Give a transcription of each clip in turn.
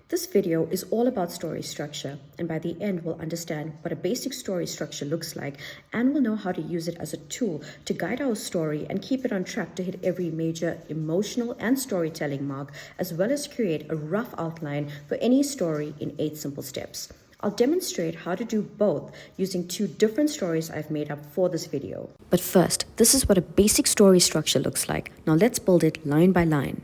This video is all about story structure, and by the end we'll understand what a basic story structure looks like, and we'll know how to use it as a tool to guide our story and keep it on track to hit every major emotional and storytelling mark, as well as create a rough outline for any story in 8 simple steps. I'll demonstrate how to do both using 2 different stories I've made up for this video. But first, this is what a basic story structure looks like. Now let's build it line by line.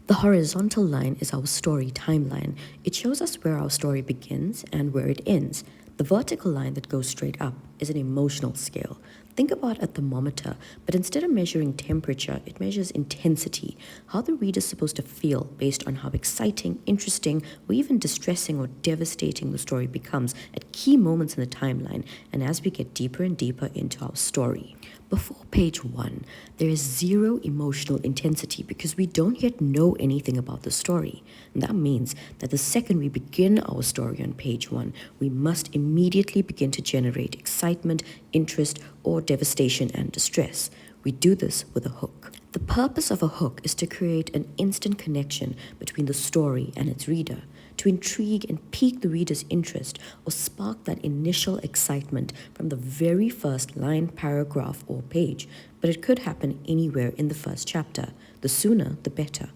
The horizontal line is our story timeline. It shows us where our story begins and where it ends. The vertical line that goes straight up is an emotional scale. Think about a thermometer, but instead of measuring temperature, it measures intensity, how the reader is supposed to feel based on how exciting, interesting, or even distressing or devastating the story becomes at key moments in the timeline and as we get deeper and deeper into our story. Before page 1, there is 0 emotional intensity because we don't yet know anything about the story. And that means that the second we begin our story on page 1, we must immediately begin to generate excitement, interest, or devastation and distress. We do this with a hook. The purpose of a hook is to create an instant connection between the story and its reader, to intrigue and pique the reader's interest or spark that initial excitement from the very first line, paragraph, or page. But it could happen anywhere in the first chapter. The sooner, the better.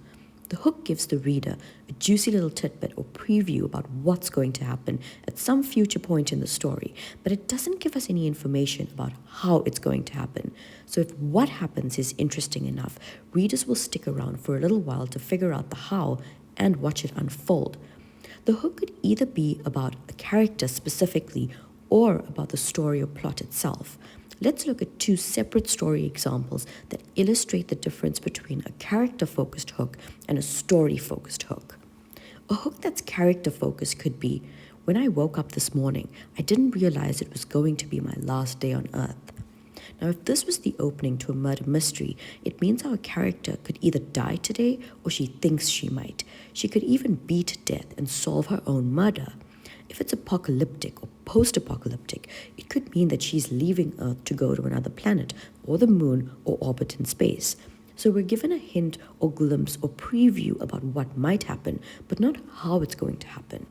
The hook gives the reader a juicy little tidbit or preview about what's going to happen at some future point in the story, but it doesn't give us any information about how it's going to happen. So if what happens is interesting enough, readers will stick around for a little while to figure out the how and watch it unfold. The hook could either be about a character specifically or about the story or plot itself. Let's look at 2 separate story examples that illustrate the difference between a character-focused hook and a story-focused hook. A hook that's character-focused could be, when I woke up this morning, I didn't realize it was going to be my last day on Earth. Now, if this was the opening to a murder mystery, it means our character could either die today or she thinks she might. She could even beat death and solve her own murder. If it's apocalyptic or post-apocalyptic, it could mean that she's leaving Earth to go to another planet or the moon or orbit in space. So we're given a hint or glimpse or preview about what might happen, but not how it's going to happen.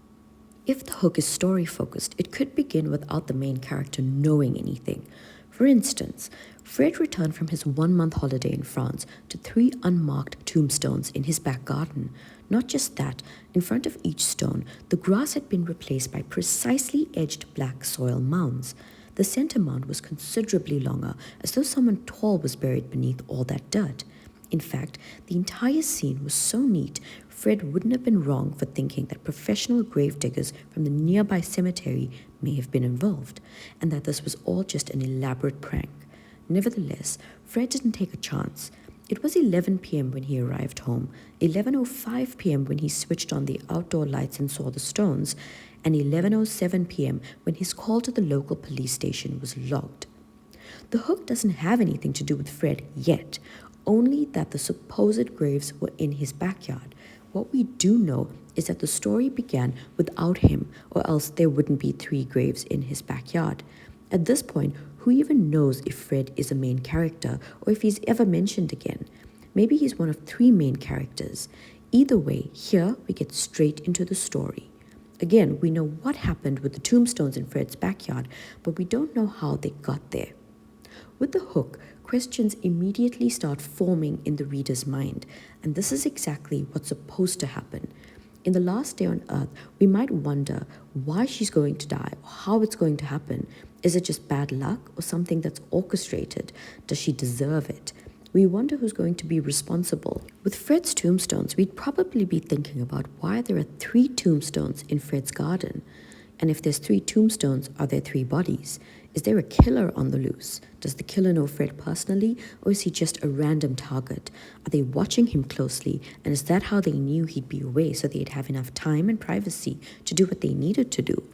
If the hook is story-focused, it could begin without the main character knowing anything. For instance, Fred returned from his 1-month holiday in France to 3 unmarked tombstones in his back garden. Not just that, in front of each stone, the grass had been replaced by precisely edged black soil mounds. The center mound was considerably longer, as though someone tall was buried beneath all that dirt. In fact, the entire scene was so neat, Fred wouldn't have been wrong for thinking that professional grave diggers from the nearby cemetery may have been involved, and that this was all just an elaborate prank. Nevertheless, Fred didn't take a chance. It was 11 p.m. when he arrived home, 11:05 p.m. when he switched on the outdoor lights and saw the stones, and 11:07 p.m. when his call to the local police station was logged. The hook doesn't have anything to do with Fred yet, only that the supposed graves were in his backyard. What we do know is that the story began without him, or else there wouldn't be 3 graves in his backyard. At this point, who even knows if Fred is a main character or if he's ever mentioned again? Maybe he's one of 3 main characters. Either way, here we get straight into the story. Again, we know what happened with the tombstones in Fred's backyard, but we don't know how they got there. With the hook, questions immediately start forming in the reader's mind, and this is exactly what's supposed to happen. In the last day on Earth, we might wonder why she's going to die or how it's going to happen. Is it just bad luck or something that's orchestrated? Does she deserve it? We wonder who's going to be responsible. With Fred's tombstones, we'd probably be thinking about why there are 3 tombstones in Fred's garden. And if there's 3 tombstones, are there 3 bodies? Is there a killer on the loose? Does the killer know Fred personally, or is he just a random target? Are they watching him closely, and is that how they knew he'd be away so they'd have enough time and privacy to do what they needed to do?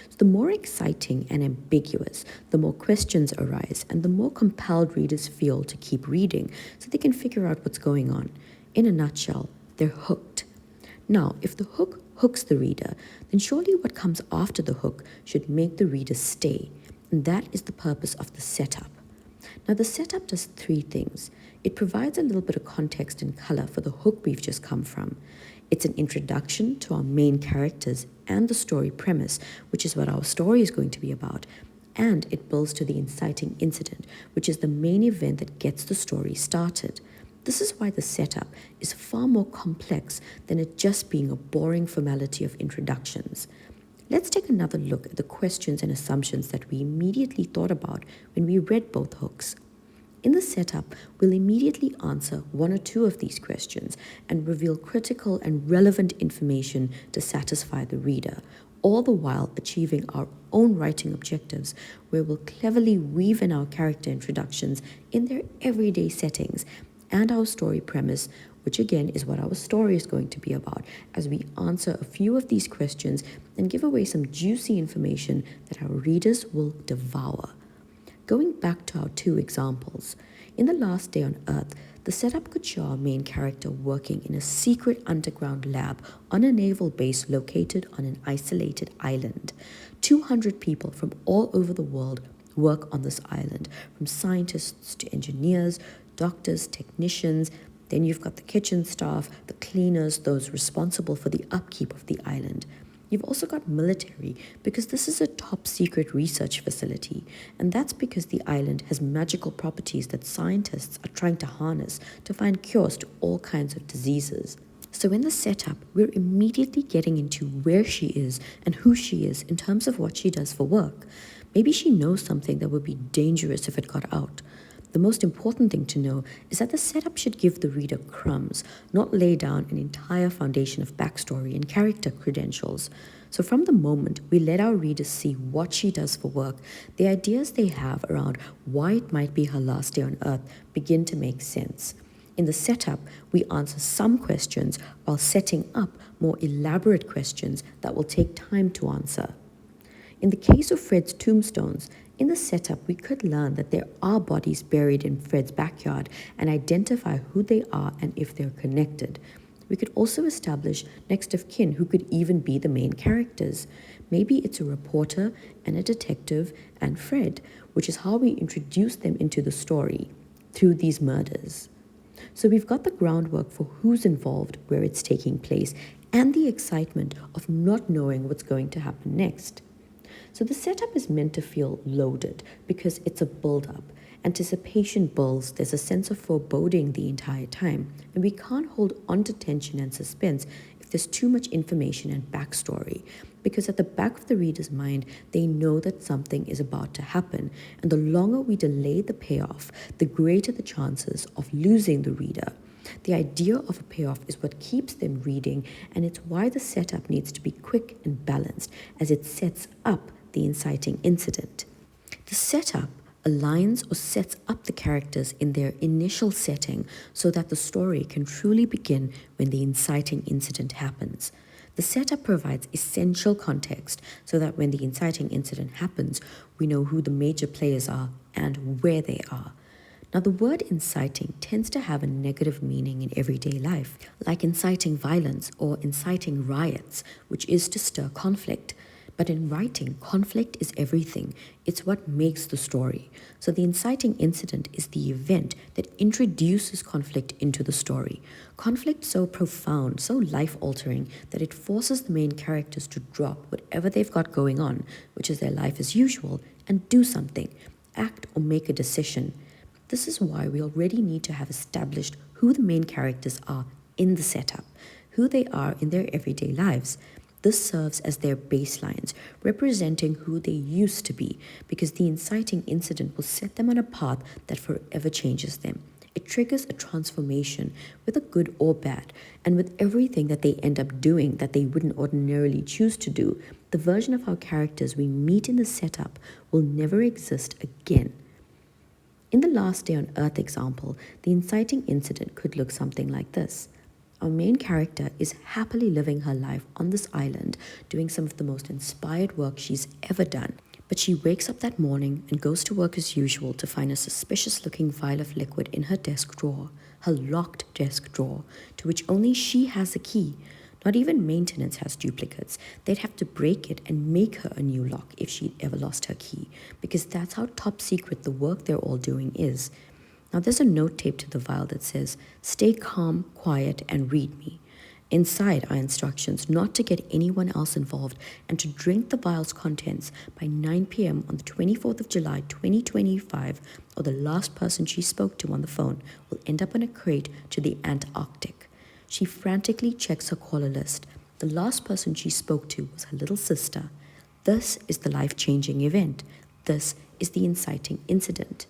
So the more exciting and ambiguous, the more questions arise, and the more compelled readers feel to keep reading so they can figure out what's going on. In a nutshell, they're hooked. Now, if the hook hooks the reader, then surely what comes after the hook should make the reader stay. And that is the purpose of the setup. Now, the setup does 3 things. It provides a little bit of context and color for the hook we've just come from. It's an introduction to our main characters and the story premise, which is what our story is going to be about. And it builds to the inciting incident, which is the main event that gets the story started. This is why the setup is far more complex than it just being a boring formality of introductions. Let's take another look at the questions and assumptions that we immediately thought about when we read both hooks. In the setup, we'll immediately answer one or two of these questions and reveal critical and relevant information to satisfy the reader, all the while achieving our own writing objectives, where we'll cleverly weave in our character introductions in their everyday settings and our story premise, which again is what our story is going to be about, as we answer a few of these questions and give away some juicy information that our readers will devour. Going back to our two examples, in The Last Day on Earth, the setup could show our main character working in a secret underground lab on a naval base located on an isolated island. 200 people from all over the world work on this island, from scientists to engineers, doctors, technicians. Then you've got the kitchen staff, the cleaners, those responsible for the upkeep of the island. You've also got military, because this is a top secret research facility, and that's because the island has magical properties that scientists are trying to harness to find cures to all kinds of diseases. So in the setup, we're immediately getting into where she is and who she is in terms of what she does for work. Maybe she knows something that would be dangerous if it got out. The most important thing to know is that the setup should give the reader crumbs, not lay down an entire foundation of backstory and character credentials. So from the moment we let our readers see what she does for work, the ideas they have around why it might be her last day on Earth begin to make sense. In the setup, we answer some questions while setting up more elaborate questions that will take time to answer. In the case of Fred's tombstones, in the setup, we could learn that there are bodies buried in Fred's backyard and identify who they are and if they're connected. We could also establish next of kin who could even be the main characters. Maybe it's a reporter and a detective and Fred, which is how we introduce them into the story through these murders. So we've got the groundwork for who's involved, where it's taking place, and the excitement of not knowing what's going to happen next. So the setup is meant to feel loaded because it's a build-up. Anticipation builds, there's a sense of foreboding the entire time, and we can't hold on to tension and suspense if there's too much information and backstory, because at the back of the reader's mind, they know that something is about to happen, and the longer we delay the payoff, the greater the chances of losing the reader. The idea of a payoff is what keeps them reading, and it's why the setup needs to be quick and balanced as it sets up the inciting incident. The setup aligns or sets up the characters in their initial setting so that the story can truly begin when the inciting incident happens. The setup provides essential context so that when the inciting incident happens, we know who the major players are and where they are. Now, the word inciting tends to have a negative meaning in everyday life, like inciting violence or inciting riots, which is to stir conflict. But in writing, conflict is everything. It's what makes the story. So the inciting incident is the event that introduces conflict into the story. Conflict so profound, so life-altering, that it forces the main characters to drop whatever they've got going on, which is their life as usual, and do something, act or make a decision. This is why we already need to have established who the main characters are in the setup, who they are in their everyday lives. This serves as their baselines, representing who they used to be, because the inciting incident will set them on a path that forever changes them. It triggers a transformation, whether good or bad, and with everything that they end up doing that they wouldn't ordinarily choose to do, the version of our characters we meet in the setup will never exist again. In the Last Day on Earth example, the inciting incident could look something like this. Our main character is happily living her life on this island, doing some of the most inspired work she's ever done. But she wakes up that morning and goes to work as usual to find a suspicious-looking vial of liquid in her desk drawer, her locked desk drawer, to which only she has a key. Not even maintenance has duplicates. They'd have to break it and make her a new lock if she'd ever lost her key, because that's how top secret the work they're all doing is. Now there's a note taped to the vial that says, "Stay calm, quiet, and read me." Inside are instructions not to get anyone else involved and to drink the vial's contents by 9 p.m. on the 24th of July 2025, or the last person she spoke to on the phone will end up in a crate to the Antarctic. She frantically checks her caller list. The last person she spoke to was her little sister. This is the life-changing event. This is the inciting incident.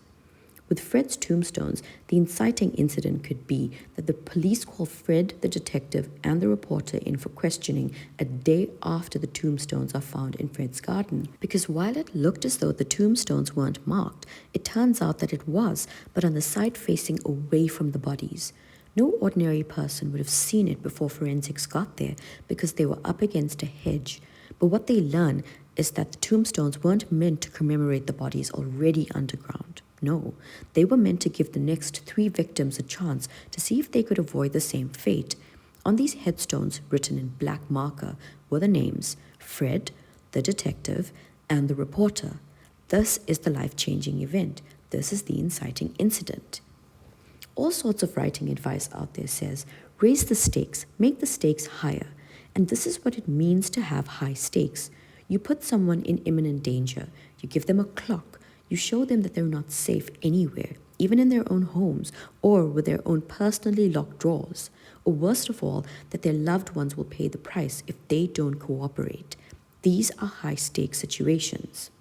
With Fred's tombstones, the inciting incident could be that the police call Fred, the detective, and the reporter in for questioning a day after the tombstones are found in Fred's garden. Because while it looked as though the tombstones weren't marked, it turns out that it was, but on the side facing away from the bodies. No ordinary person would have seen it before forensics got there because they were up against a hedge. But what they learn is that the tombstones weren't meant to commemorate the bodies already underground. No, they were meant to give the next 3 victims a chance to see if they could avoid the same fate. On these headstones, written in black marker, were the names Fred, the detective, and the reporter. This is the life-changing event. This is the inciting incident. All sorts of writing advice out there says, raise the stakes, make the stakes higher. And this is what it means to have high stakes. You put someone in imminent danger. You give them a clock. You show them that they're not safe anywhere, even in their own homes or with their own personally locked drawers. Or worst of all, that their loved ones will pay the price if they don't cooperate. These are high-stakes situations.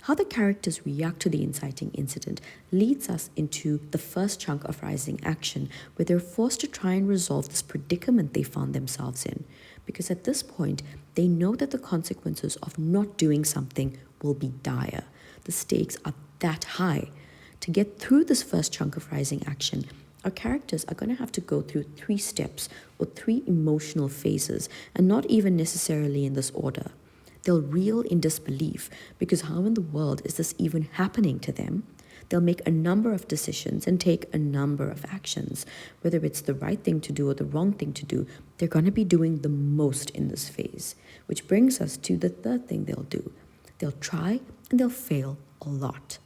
How the characters react to the inciting incident leads us into the first chunk of Rising Action, where they're forced to try and resolve this predicament they found themselves in. Because at this point, they know that the consequences of not doing something will be dire. The stakes are that high. To get through this first chunk of Rising Action, our characters are going to have to go through 3 steps or 3 emotional phases, and not even necessarily in this order. They'll reel in disbelief because how in the world is this even happening to them? They'll make a number of decisions and take a number of actions. Whether it's the right thing to do or the wrong thing to do, they're going to be doing the most in this phase. Which brings us to the third thing they'll do. They'll try and they'll fail a lot.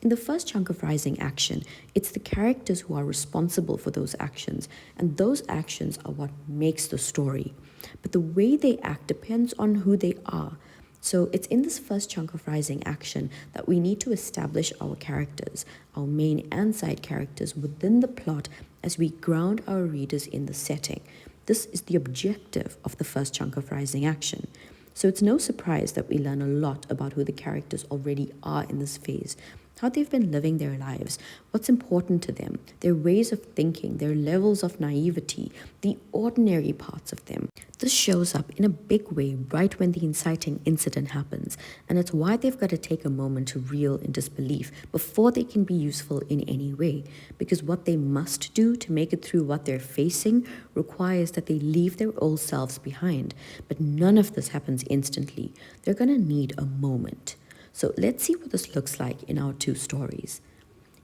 In the first chunk of Rising Action, it's the characters who are responsible for those actions, and those actions are what makes the story. But the way they act depends on who they are. So it's in this first chunk of Rising Action that we need to establish our characters, our main and side characters within the plot as we ground our readers in the setting. This is the objective of the first chunk of Rising Action. So it's no surprise that we learn a lot about who the characters already are in this phase, how they've been living their lives, what's important to them, their ways of thinking, their levels of naivety, the ordinary parts of them. This shows up in a big way right when the inciting incident happens, and it's why they've got to take a moment to reel in disbelief before they can be useful in any way, because what they must do to make it through what they're facing requires that they leave their old selves behind, but none of this happens instantly. They're going to need a moment. So let's see what this looks like in our 2 stories.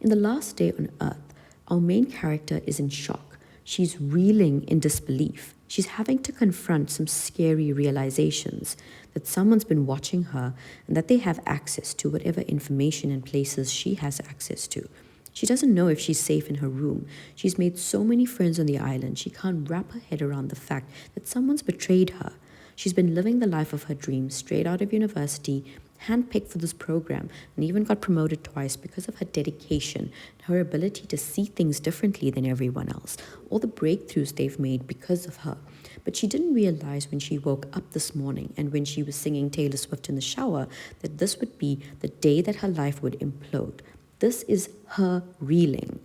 In the last day on Earth, our main character is in shock. She's reeling in disbelief. She's having to confront some scary realizations that someone's been watching her and that they have access to whatever information and places she has access to. She doesn't know if she's safe in her room. She's made so many friends on the island, she can't wrap her head around the fact that someone's betrayed her. She's been living the life of her dreams straight out of university, handpicked for this program, and even got promoted twice because of her dedication and her ability to see things differently than everyone else, all the breakthroughs they've made because of her. But she didn't realize when she woke up this morning and when she was singing Taylor Swift in the shower that this would be the day that her life would implode. This is her reeling.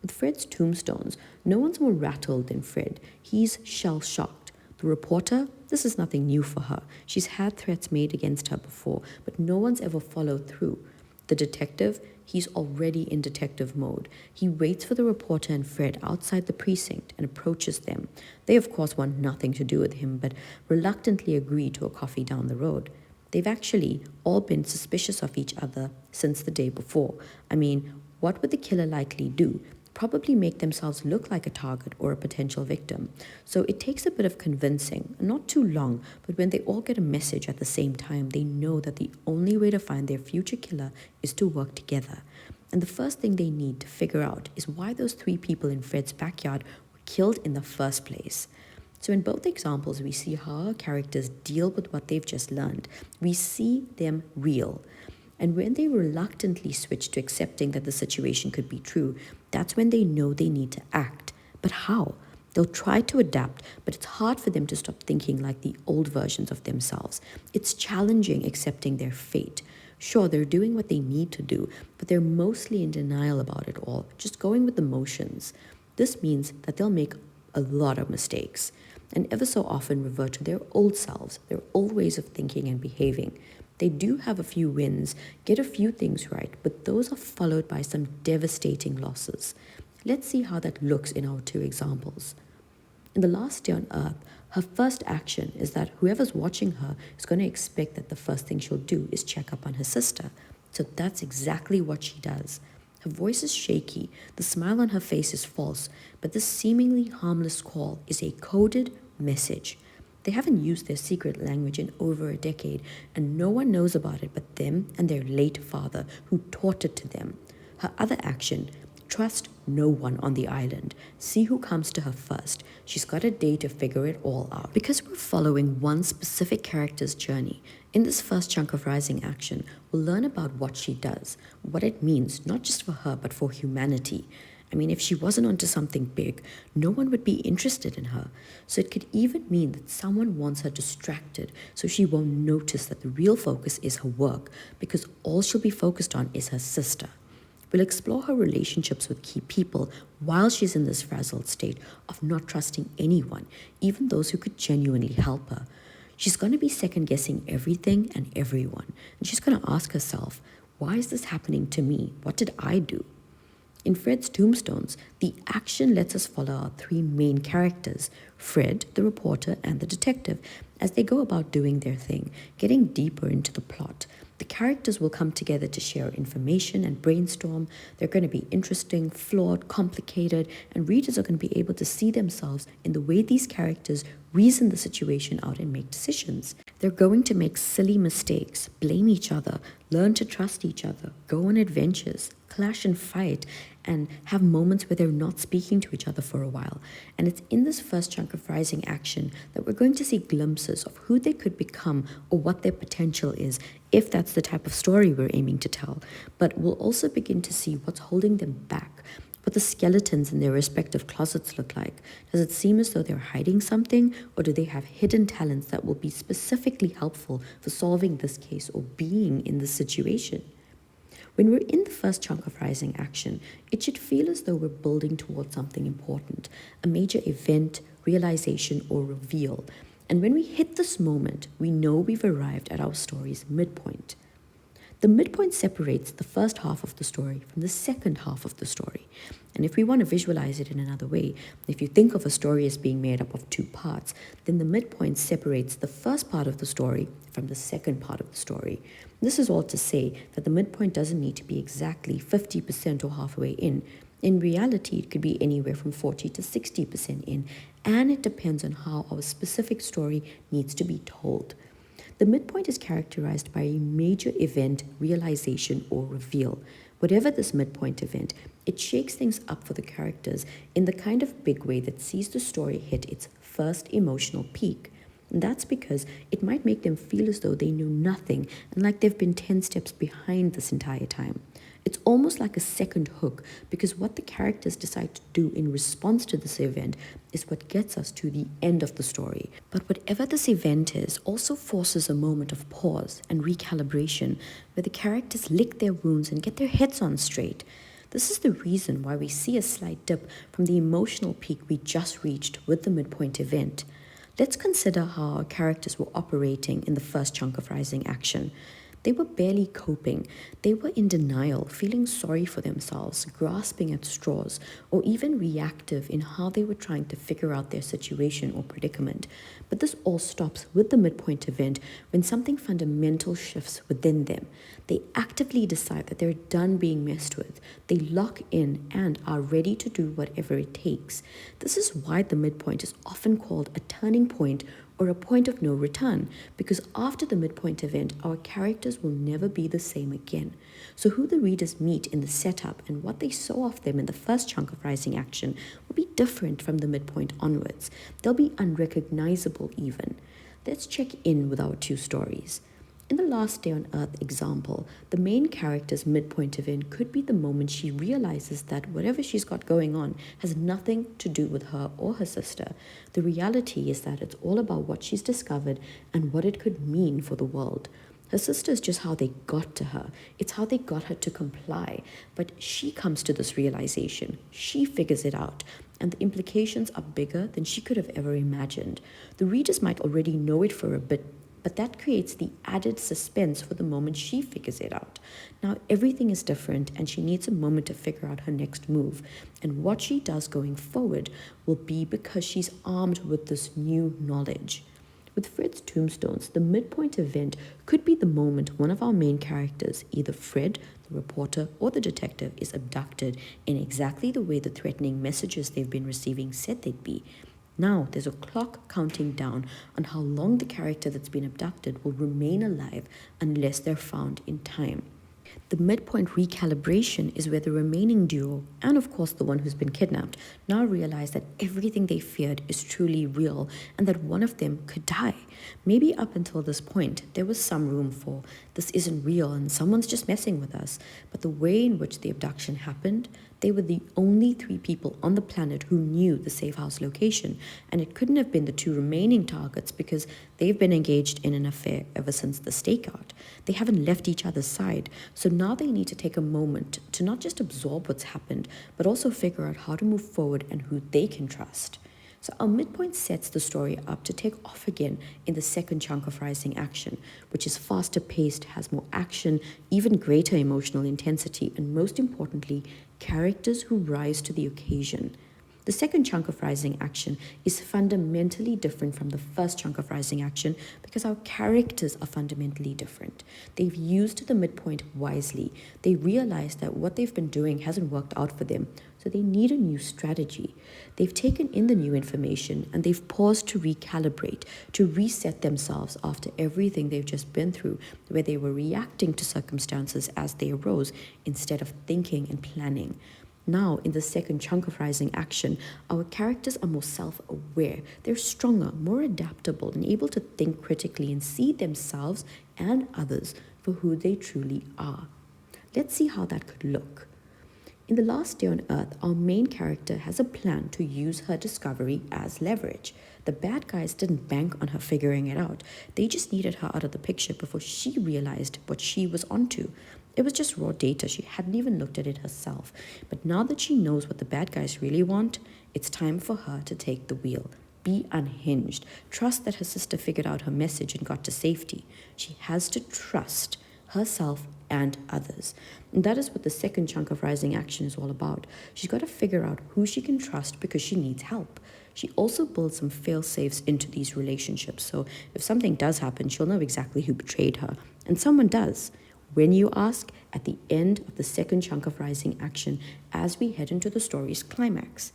With Fred's tombstones, no one's more rattled than Fred. He's shell-shocked. The reporter, this is nothing new for her. She's had threats made against her before, but no one's ever followed through. The detective, he's already in detective mode. He waits for the reporter and Fred outside the precinct and approaches them. They, of course, want nothing to do with him, but reluctantly agree to a coffee down the road. They've actually all been suspicious of each other since the day before. I mean, what would the killer likely do? Probably make themselves look like a target or a potential victim. So it takes a bit of convincing, not too long, but when they all get a message at the same time, they know that the only way to find their future killer is to work together. And the first thing they need to figure out is why those 3 people in Fred's backyard were killed in the first place. So in both examples, we see how our characters deal with what they've just learned. We see them real. And when they reluctantly switch to accepting that the situation could be true, that's when they know they need to act. But how? They'll try to adapt, but it's hard for them to stop thinking like the old versions of themselves. It's challenging accepting their fate. Sure, they're doing what they need to do, but they're mostly in denial about it all, just going with the motions. This means that they'll make a lot of mistakes and ever so often revert to their old selves, their old ways of thinking and behaving. They do have a few wins, get a few things right, but those are followed by some devastating losses. Let's see how that looks in our two examples. In The Last Day on Earth, her first action is that whoever's watching her is going to expect that the first thing she'll do is check up on her sister. So that's exactly what she does. Her voice is shaky, the smile on her face is false, but this seemingly harmless call is a coded message. They haven't used their secret language in over a decade, and no one knows about it but them and their late father, who taught it to them. Her other action: trust no one on the island. See who comes to her first. She's got a day to figure it all out. Because we're following one specific character's journey, in this first chunk of Rising action, we'll learn about what she does, what it means, not just for her, but for humanity. I mean, if she wasn't onto something big, no one would be interested in her. So it could even mean that someone wants her distracted so she won't notice that the real focus is her work, because all she'll be focused on is her sister. We'll explore her relationships with key people while she's in this frazzled state of not trusting anyone, even those who could genuinely help her. She's going to be second-guessing everything and everyone, and she's going to ask herself, why is this happening to me? What did I do? In Fred's Tombstones, the action lets us follow our three main characters, Fred, the reporter, and the detective, as they go about doing their thing, getting deeper into the plot. The characters will come together to share information and brainstorm. They're going to be interesting, flawed, complicated, and readers are going to be able to see themselves in the way these characters reason the situation out and make decisions. They're going to make silly mistakes, blame each other, learn to trust each other, go on adventures, clash and fight, and have moments where they're not speaking to each other for a while. And it's in this first chunk of Rising action that we're going to see glimpses of who they could become or what their potential is, if that's the type of story we're aiming to tell. But we'll also begin to see what's holding them back, what the skeletons in their respective closets look like. Does it seem as though they're hiding something, or do they have hidden talents that will be specifically helpful for solving this case or being in this situation? When we're in the first chunk of Rising action, it should feel as though we're building towards something important, a major event, realization, or reveal. And when we hit this moment, we know we've arrived at our story's midpoint. The midpoint separates the first half of the story from the second half of the story. And if we want to visualize it in another way, if you think of a story as being made up of two parts, then the midpoint separates the first part of the story from the second part of the story. This is all to say that the midpoint doesn't need to be exactly 50% or halfway in. In reality, it could be anywhere from 40 to 60% in, and it depends on how our specific story needs to be told. The midpoint is characterized by a major event, realization, or reveal. Whatever this midpoint event, it shakes things up for the characters in the kind of big way that sees the story hit its first emotional peak. And that's because it might make them feel as though they knew nothing and like they've been 10 steps behind this entire time. It's almost like a second hook, because what the characters decide to do in response to this event is what gets us to the end of the story. But whatever this event is also forces a moment of pause and recalibration, where the characters lick their wounds and get their heads on straight. This is the reason why we see a slight dip from the emotional peak we just reached with the midpoint event. Let's consider how our characters were operating in the first chunk of Rising action. They were barely coping. They were in denial, feeling sorry for themselves, grasping at straws, or even reactive in how they were trying to figure out their situation or predicament. But this all stops with the midpoint event when something fundamental shifts within them. They actively decide that they're done being messed with. They lock in and are ready to do whatever it takes. This is why the midpoint is often called a turning point or a point of no return, because after the midpoint event, our characters will never be the same again. So who the readers meet in the setup and what they saw of them in the first chunk of rising action will be different from the midpoint onwards. They'll be unrecognizable even. Let's check in with our two stories. In the Last Day on Earth example, the main character's midpoint event could be the moment she realizes that whatever she's got going on has nothing to do with her or her sister. The reality is that it's all about what she's discovered and what it could mean for the world. Her sister is just how they got to her. It's how they got her to comply. But she comes to this realization. She figures it out. And the implications are bigger than she could have ever imagined. The readers might already know it for a bit, but that creates the added suspense for the moment she figures it out. Now everything is different and she needs a moment to figure out her next move. And what she does going forward will be because she's armed with this new knowledge. With Fred's tombstones, the midpoint event could be the moment one of our main characters, either Fred, the reporter, or the detective, is abducted in exactly the way the threatening messages they've been receiving said they'd be. Now there's a clock counting down on how long the character that's been abducted will remain alive unless they're found in time. The midpoint recalibration is where the remaining duo, and of course the one who's been kidnapped, now realize that everything they feared is truly real and that one of them could die. Maybe up until this point, there was some room for this isn't real and someone's just messing with us. But the way in which the abduction happened, they were the only 3 people on the planet who knew the safe house location, and it couldn't have been the 2 remaining targets because they've been engaged in an affair ever since the stakeout. They haven't left each other's side, so now they need to take a moment to not just absorb what's happened, but also figure out how to move forward and who they can trust. So our midpoint sets the story up to take off again in the second chunk of rising action, which is faster paced, has more action, even greater emotional intensity, and most importantly, characters who rise to the occasion. The second chunk of rising action is fundamentally different from the first chunk of rising action because our characters are fundamentally different. They've used the midpoint wisely. They realize that what they've been doing hasn't worked out for them, so they need a new strategy. They've taken in the new information and they've paused to recalibrate, to reset themselves after everything they've just been through, where they were reacting to circumstances as they arose instead of thinking and planning. Now, in the second chunk of rising action, our characters are more self-aware. They're stronger, more adaptable, and able to think critically and see themselves and others for who they truly are. Let's see how that could look. In The Last Day on Earth, our main character has a plan to use her discovery as leverage. The bad guys didn't bank on her figuring it out. They just needed her out of the picture before she realized what she was onto. It was just raw data. She hadn't even looked at it herself. But now that she knows what the bad guys really want, it's time for her to take the wheel. Be unhinged. Trust that her sister figured out her message and got to safety. She has to trust herself and others. And that is what the second chunk of rising action is all about. She's got to figure out who she can trust because she needs help. She also builds some fail-safes into these relationships. So if something does happen, she'll know exactly who betrayed her. And someone does. When you ask, at the end of the second chunk of rising action as we head into the story's climax.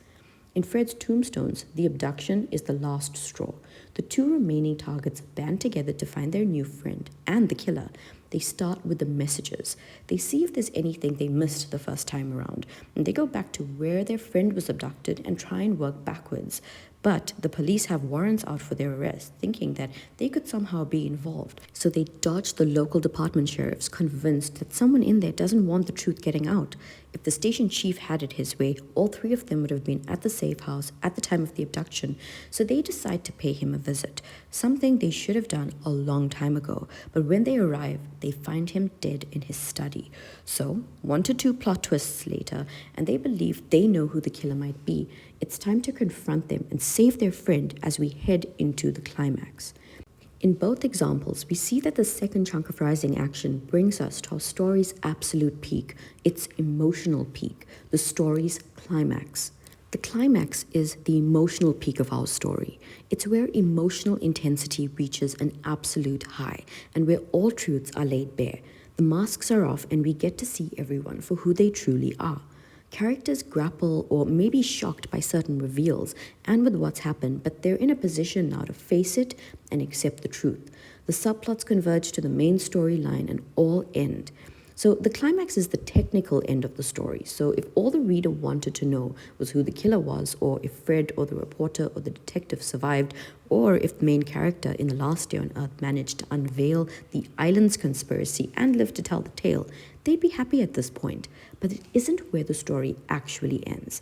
In Fred's tombstones, the abduction is the last straw. The 2 remaining targets band together to find their new friend and the killer. They start with the messages. They see if there's anything they missed the first time around, and they go back to where their friend was abducted and try and work backwards. But the police have warrants out for their arrest, thinking that they could somehow be involved. So they dodge the local department sheriffs, convinced that someone in there doesn't want the truth getting out. If the station chief had it his way, all 3 of them would have been at the safe house at the time of the abduction. So they decide to pay him a visit, something they should have done a long time ago. But when they arrive, they find him dead in his study. So 1 to 2 plot twists later, and they believe they know who the killer might be. It's time to confront them and save their friend as we head into the climax. In both examples, we see that the second chunk of rising action brings us to our story's absolute peak, its emotional peak, the story's climax. The climax is the emotional peak of our story. It's where emotional intensity reaches an absolute high and where all truths are laid bare. The masks are off and we get to see everyone for who they truly are. Characters grapple or may be shocked by certain reveals and with what's happened, but they're in a position now to face it and accept the truth. The subplots converge to the main storyline and all end. So the climax is the technical end of the story. So if all the reader wanted to know was who the killer was, or if Fred or the reporter or the detective survived, or if the main character in The Last Day on Earth managed to unveil the island's conspiracy and live to tell the tale, they'd be happy at this point. But it isn't where the story actually ends.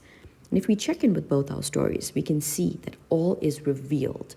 And if we check in with both our stories, we can see that all is revealed.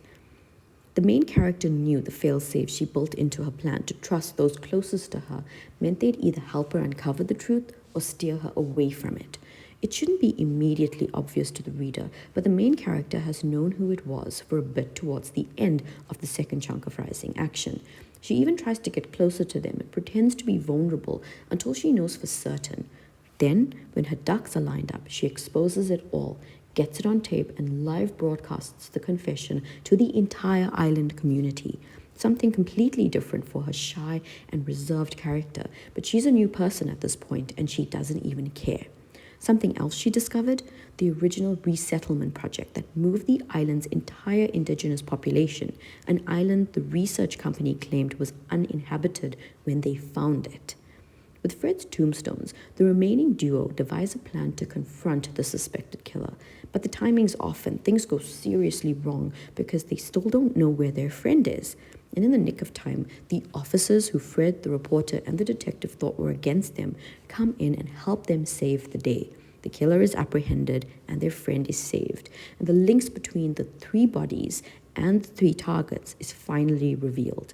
The main character knew the failsafe she built into her plan to trust those closest to her meant they'd either help her uncover the truth or steer her away from it. It shouldn't be immediately obvious to the reader, but the main character has known who it was for a bit towards the end of the second chunk of Rising action. She even tries to get closer to them and pretends to be vulnerable until she knows for certain. Then, when her ducks are lined up, she exposes it all, gets it on tape, and live broadcasts the confession to the entire island community. Something completely different for her shy and reserved character, but she's a new person at this point and she doesn't even care. Something else she discovered? The original resettlement project that moved the island's entire indigenous population, an island the research company claimed was uninhabited when they found it. With Fred's tombstones, the remaining duo devise a plan to confront the suspected killer. But the timing's off and things go seriously wrong because they still don't know where their friend is. And in the nick of time, the officers who Fred, the reporter, and the detective thought were against them come in and help them save the day. The killer is apprehended and their friend is saved. And the links between the three bodies and the three targets is finally revealed.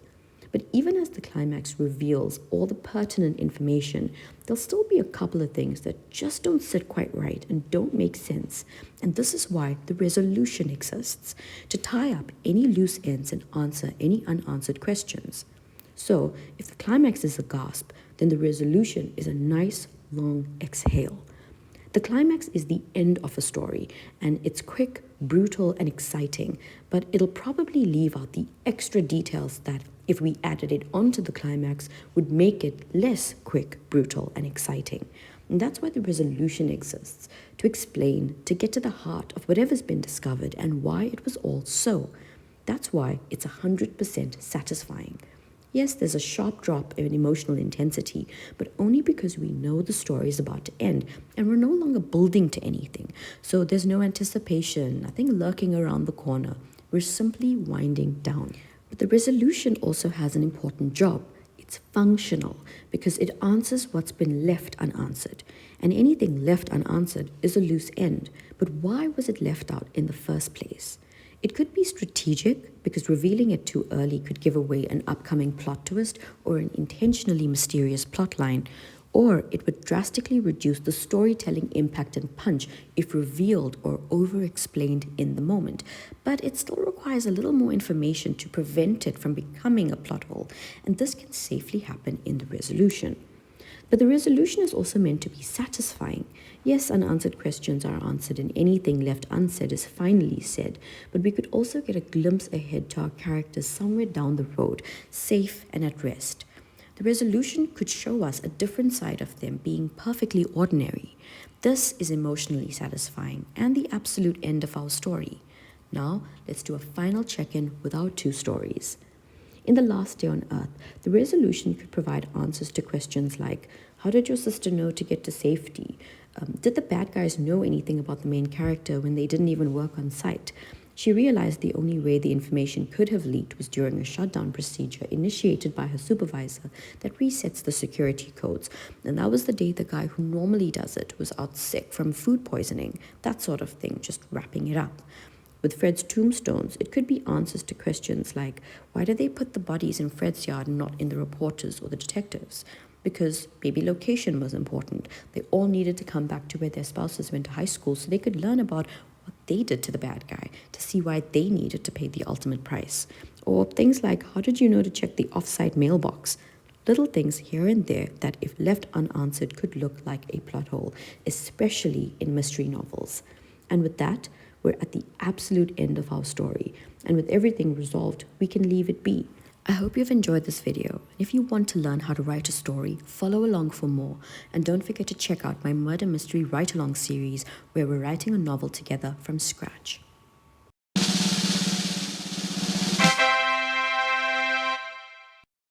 But even as the climax reveals all the pertinent information, there'll still be a couple of things that just don't sit quite right and don't make sense. And this is why the resolution exists, to tie up any loose ends and answer any unanswered questions. So, if the climax is a gasp, then the resolution is a nice, long exhale. The climax is the end of a story, and it's quick, brutal, and exciting, but it'll probably leave out the extra details that, if we added it onto the climax, would make it less quick, brutal, and exciting. And that's why the resolution exists, to explain, to get to the heart of whatever's been discovered and why it was all so. That's why it's 100% satisfying. Yes, there's a sharp drop in emotional intensity, but only because we know the story is about to end and we're no longer building to anything. So there's no anticipation, nothing lurking around the corner. We're simply winding down. But the resolution also has an important job. It's functional because it answers what's been left unanswered. And anything left unanswered is a loose end. But why was it left out in the first place? It could be strategic because revealing it too early could give away an upcoming plot twist or an intentionally mysterious plotline, or it would drastically reduce the storytelling impact and punch if revealed or over-explained in the moment. But it still requires a little more information to prevent it from becoming a plot hole, and this can safely happen in the resolution. But the resolution is also meant to be satisfying. Yes, unanswered questions are answered and anything left unsaid is finally said, but we could also get a glimpse ahead to our characters somewhere down the road, safe and at rest. The resolution could show us a different side of them being perfectly ordinary. This is emotionally satisfying and the absolute end of our story. Now, let's do a final check-in with our two stories. In The Last Day on Earth, the resolution could provide answers to questions like, how did your sister know to get to safety? Did the bad guys know anything about the main character when they didn't even work on site? She realized the only way the information could have leaked was during a shutdown procedure initiated by her supervisor that resets the security codes. And that was the day the guy who normally does it was out sick from food poisoning, that sort of thing, just wrapping it up. With Fred's tombstones, it could be answers to questions like, why did they put the bodies in Fred's yard and not in the reporters or the detectives? Because maybe location was important. They all needed to come back to where their spouses went to high school so they could learn about what they did to the bad guy, to see why they needed to pay the ultimate price. Or things like, how did you know to check the off-site mailbox? Little things here and there that, if left unanswered, could look like a plot hole, especially in mystery novels. And with that, we're at the absolute end of our story. And with everything resolved, we can leave it be. I hope you've enjoyed this video. If you want to learn how to write a story, follow along for more. And don't forget to check out my murder mystery write-along series where we're writing a novel together from scratch.